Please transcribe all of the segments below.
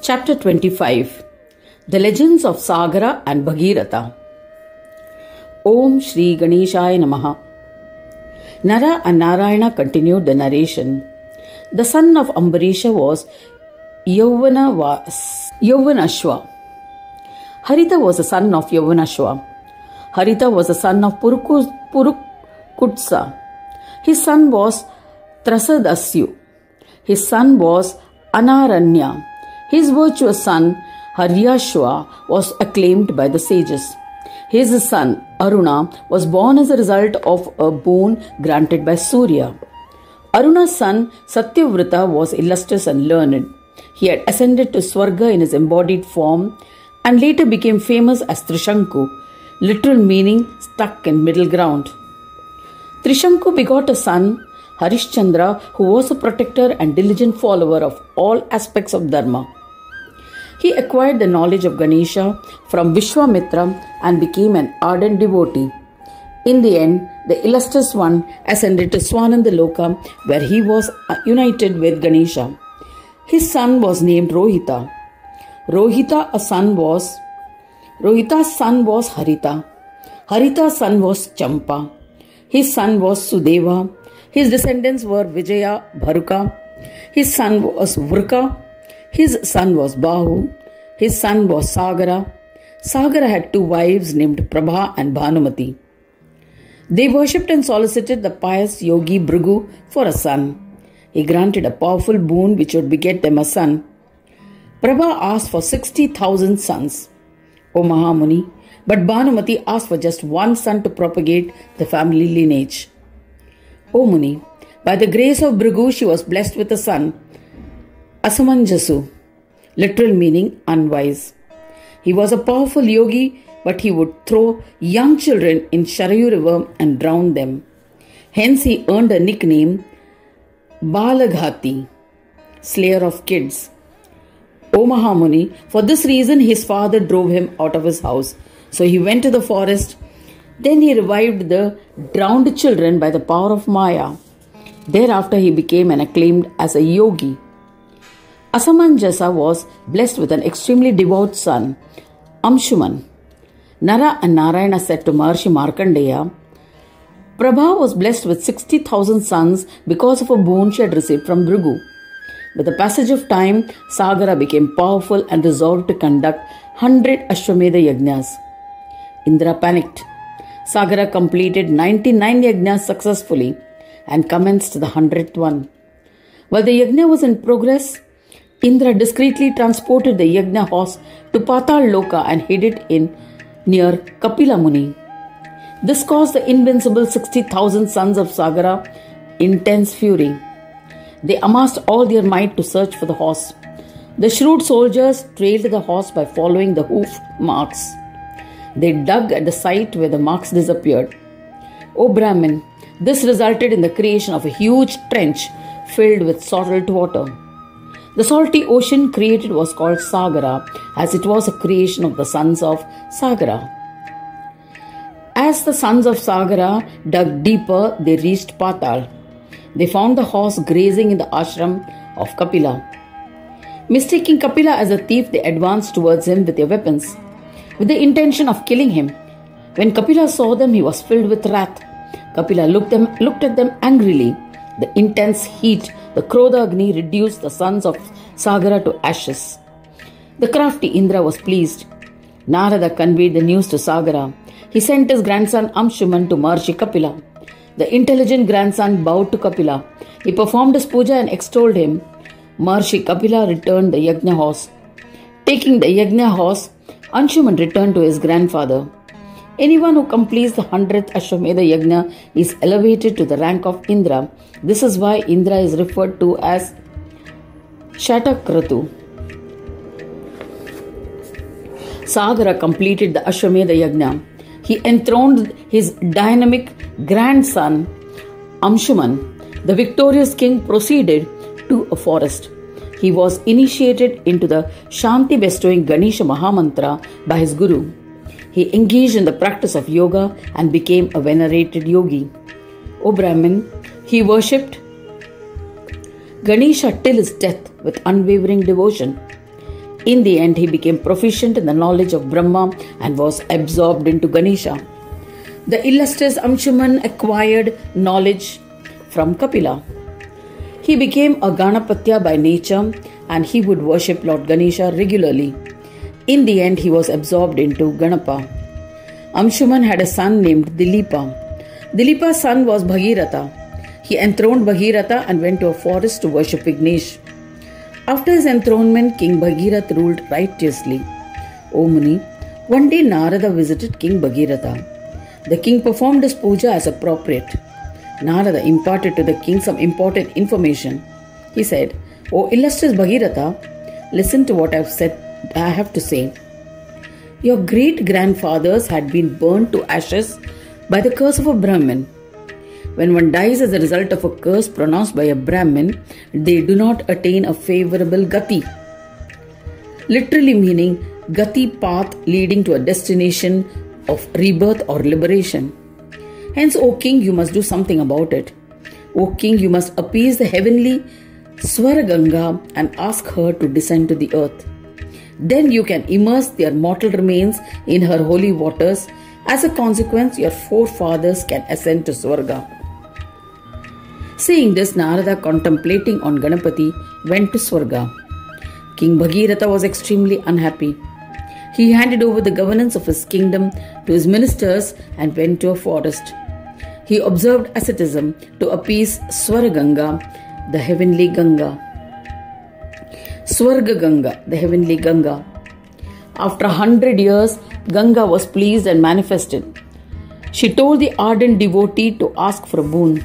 Chapter 25. The Legends of Sagara and Bhagiratha. Om Shri Ganeshaya Namaha. Nara and Narayana continued the narration. The son of Ambarisha was Yauvanashva. Haritha was the son of Yauvanashva. Haritha was the son of Purukutsa. His son was Trasadasyu. His son was Anaranya. His virtuous son Haryashva was acclaimed by the sages. His son Aruna was born as a result of a boon granted by Surya. Aruna's son Satyavrata was illustrious and learned. He had ascended to Swarga in his embodied form and later became famous as Trishanku, literal meaning stuck in middle ground. Trishanku begot a son, Harishchandra, who was a protector and diligent follower of all aspects of Dharma. He acquired the knowledge of Ganesha from Vishwamitra and became an ardent devotee. In the end, the illustrious one ascended to Swanandaloka, where he was united with Ganesha. His son was named Rohita. Rohita's son was Haritha. Haritha's son was Champa. His son was Sudeva. His descendants were Vijaya Bharuka. His son was Vrka. His son was Bahu. His son was Sagara. Sagara had two wives named Prabha and Bhanumati. They worshipped and solicited the pious yogi Bhrigu for a son. He granted a powerful boon which would beget them a son. Prabha asked for 60,000 sons, O Mahamuni, but Bhanumati asked for just one son to propagate the family lineage. O Muni, by the grace of Bhrigu she was blessed with a son, Asamanjasu, literal meaning unwise. He was a powerful yogi, but he would throw young children in Sharayu river and drown them. Hence he earned a nickname Balaghati, slayer of kids. O Mahamuni, for this reason his father drove him out of his house. So he went to the forest. Then he revived the drowned children by the power of Maya. Thereafter he became acclaimed as a yogi. Asamanjasa was blessed with an extremely devout son, Amshuman. Nara and Narayana said to Maharshi Markandeya, Prabha was blessed with 60,000 sons because of a boon she had received from Bhrigu. With the passage of time, Sagara became powerful and resolved to conduct 100 Ashwamedha Yajnas. Indra panicked. Sagara completed 99 Yajnas successfully and commenced the 100th one. While the Yajna was in progress, Indra discreetly transported the Yajna horse to Patal Loka and hid it near Kapila Muni. This caused the invincible 60,000 sons of Sagara intense fury. They amassed all their might to search for the horse. The shrewd soldiers trailed the horse by following the hoof marks. They dug at the site where the marks disappeared. O Brahmin, this resulted in the creation of a huge trench filled with salted water. The salty ocean created was called Sagara, as it was a creation of the sons of Sagara. As the sons of Sagara dug deeper, they reached Patal. They found the horse grazing in the ashram of Kapila. Mistaking Kapila as a thief, they advanced towards him with their weapons, with the intention of killing him. When Kapila saw them, he was filled with wrath. Kapila looked at them angrily. The intense heat, the Krodha Agni, reduced the sons of Sagara to ashes. The crafty Indra was pleased. Narada conveyed the news to Sagara. He sent his grandson Amshuman to Maharshi Kapila. The intelligent grandson bowed to Kapila. He performed his puja and extolled him. Maharshi Kapila returned the Yajna horse. Taking the Yajna horse, Anshuman returned to his grandfather. Anyone who completes the 100th Ashwamedha Yajna is elevated to the rank of Indra. This is why Indra is referred to as Shatakratu. Sagara completed the Ashwamedha Yajna. He enthroned his dynamic grandson Amshuman. The victorious king proceeded to a forest. He was initiated into the Shanti bestowing Ganesha Mahamantra by his guru. He engaged in the practice of yoga and became a venerated yogi. O Brahmin, he worshipped Ganesha till his death with unwavering devotion. In the end, he became proficient in the knowledge of Brahma and was absorbed into Ganesha. The illustrious Anshuman acquired knowledge from Kapila. He became a Ganapatya by nature and he would worship Lord Ganesha regularly. In the end, he was absorbed into Ganapa. Anshuman had a son named Dilipa. Dilipa's son was Bhagiratha. He enthroned Bhagiratha and went to a forest to worship Vignesh. After his enthronement, King Bhagirath ruled righteously. O Muni, one day Narada visited King Bhagiratha. The king performed his puja as appropriate. Narada imparted to the king some important information. He said, O illustrious Bhagiratha, listen to what I have to say. Your great-grandfathers had been burnt to ashes by the curse of a Brahmin. When one dies as a result of a curse pronounced by a Brahmin, they do not attain a favorable gati. Literally meaning gati, path leading to a destination of rebirth or liberation. Hence, O king, you must do something about it. O king, you must appease the heavenly Swaraganga and ask her to descend to the earth. Then you can immerse their mortal remains in her holy waters. As a consequence, your forefathers can ascend to Swarga. Seeing this, Narada, contemplating on Ganapati, went to Swarga. King Bhagiratha was extremely unhappy. He handed over the governance of his kingdom to his ministers and went to a forest. He observed asceticism to appease Swaraganga, the heavenly Ganga. Swarga Ganga, the heavenly Ganga. After 100 years, Ganga was pleased and manifested. She told the ardent devotee to ask for a boon.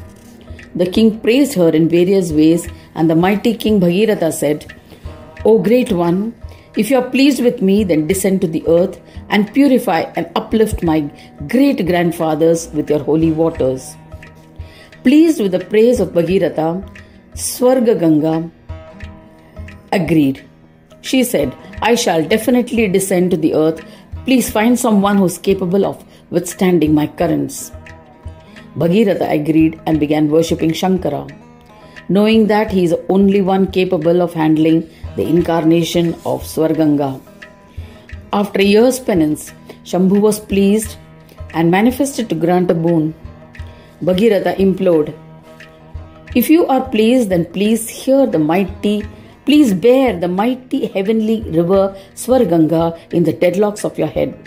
The king praised her in various ways, and the mighty King Bhagiratha said, O great one, if you are pleased with me, then descend to the earth and purify and uplift my great-grandfathers with your holy waters. Pleased with the praise of Bhagiratha, Swarga Ganga agreed. She said, I shall definitely descend to the earth. Please find someone who is capable of withstanding my currents. Bhagiratha agreed and began worshipping Shankara, knowing that he is the only one capable of handling the incarnation of Swarganga. After a year's penance, Shambhu was pleased and manifested to grant a boon. Bhagiratha implored, If you are pleased, then please bear the mighty heavenly river Swarganga in the deadlocks of your head.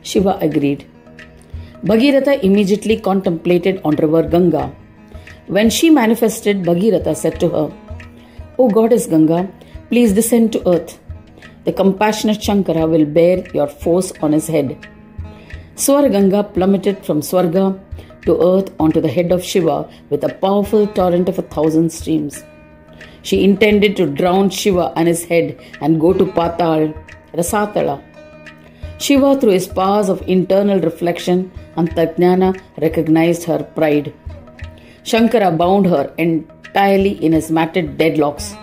Shiva agreed. Bhagiratha immediately contemplated on river Ganga. When she manifested, Bhagiratha said to her, O goddess Ganga, please descend to earth. The compassionate Shankara will bear your force on his head. Swarganga plummeted from Swarga to earth onto the head of Shiva with a powerful torrent of 1,000 streams. She intended to drown Shiva and his head and go to Patal, Rasatala. Shiva, through his powers of internal reflection and Tajnana, recognized her pride. Shankara bound her entirely in his matted deadlocks.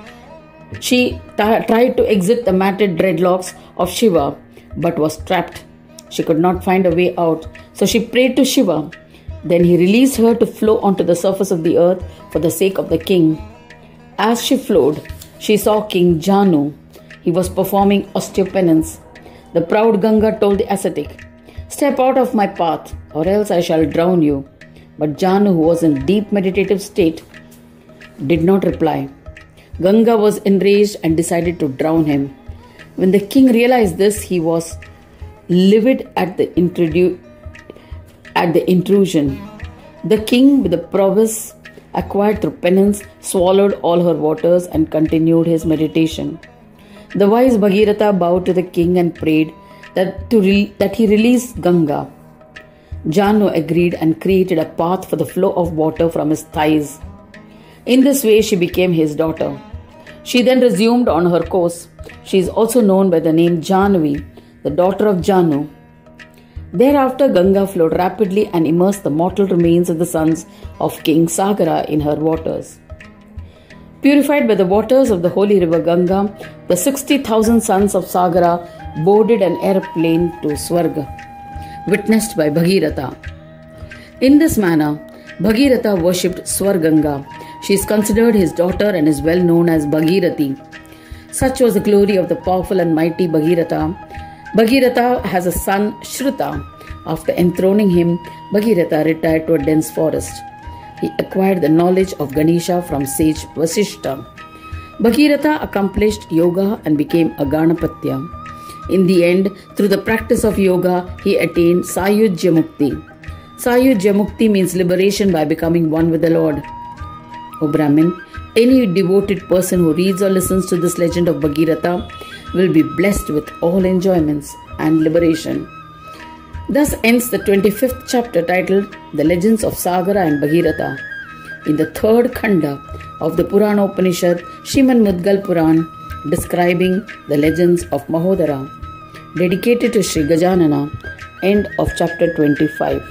She tried to exit the matted dreadlocks of Shiva, but was trapped. She could not find a way out, so she prayed to Shiva. Then he released her to flow onto the surface of the earth for the sake of the king. As she flowed, she saw King Janu. He was performing austere penance. The proud Ganga told the ascetic, Step out of my path, or else I shall drown you. But Janu, who was in deep meditative state, did not reply. Ganga was enraged and decided to drown him. When the king realized this, he was livid at the intrusion. The king, with the prowess acquired through penance, swallowed all her waters and continued his meditation. The wise Bhagiratha bowed to the king and prayed that he release Ganga. Janu agreed and created a path for the flow of water from his thighs. In this way, she became his daughter. She then resumed on her course. She is also known by the name Janvi, the daughter of Janu. Thereafter, Ganga flowed rapidly and immersed the mortal remains of the sons of King Sagara in her waters. Purified by the waters of the holy river Ganga, the 60,000 sons of Sagara boarded an airplane to Swarga, witnessed by Bhagiratha. In this manner, Bhagiratha worshipped Swarganga. She is considered his daughter and is well known as Bhagirathi. Such was the glory of the powerful and mighty Bhagirath. Bhagirath has a son, Shruta. After enthroning him, Bhagirath retired to a dense forest. He acquired the knowledge of Ganesha from sage Vasishta. Bhagirath accomplished yoga and became a Ganapatya. In the end, through the practice of yoga, he attained Sayujya Mukti. Sayujya Mukti means liberation by becoming one with the Lord. O Brahmin, any devoted person who reads or listens to this legend of Bhagirath will be blessed with all enjoyments and liberation. Thus ends the 25th chapter titled The Legends of Sagara and Bhagirath. In the third Khanda of the Purana Upanishad, Srimad Mudgal Puran, describing the legends of Mahodara, dedicated to Sri Gajanana, end of chapter 25.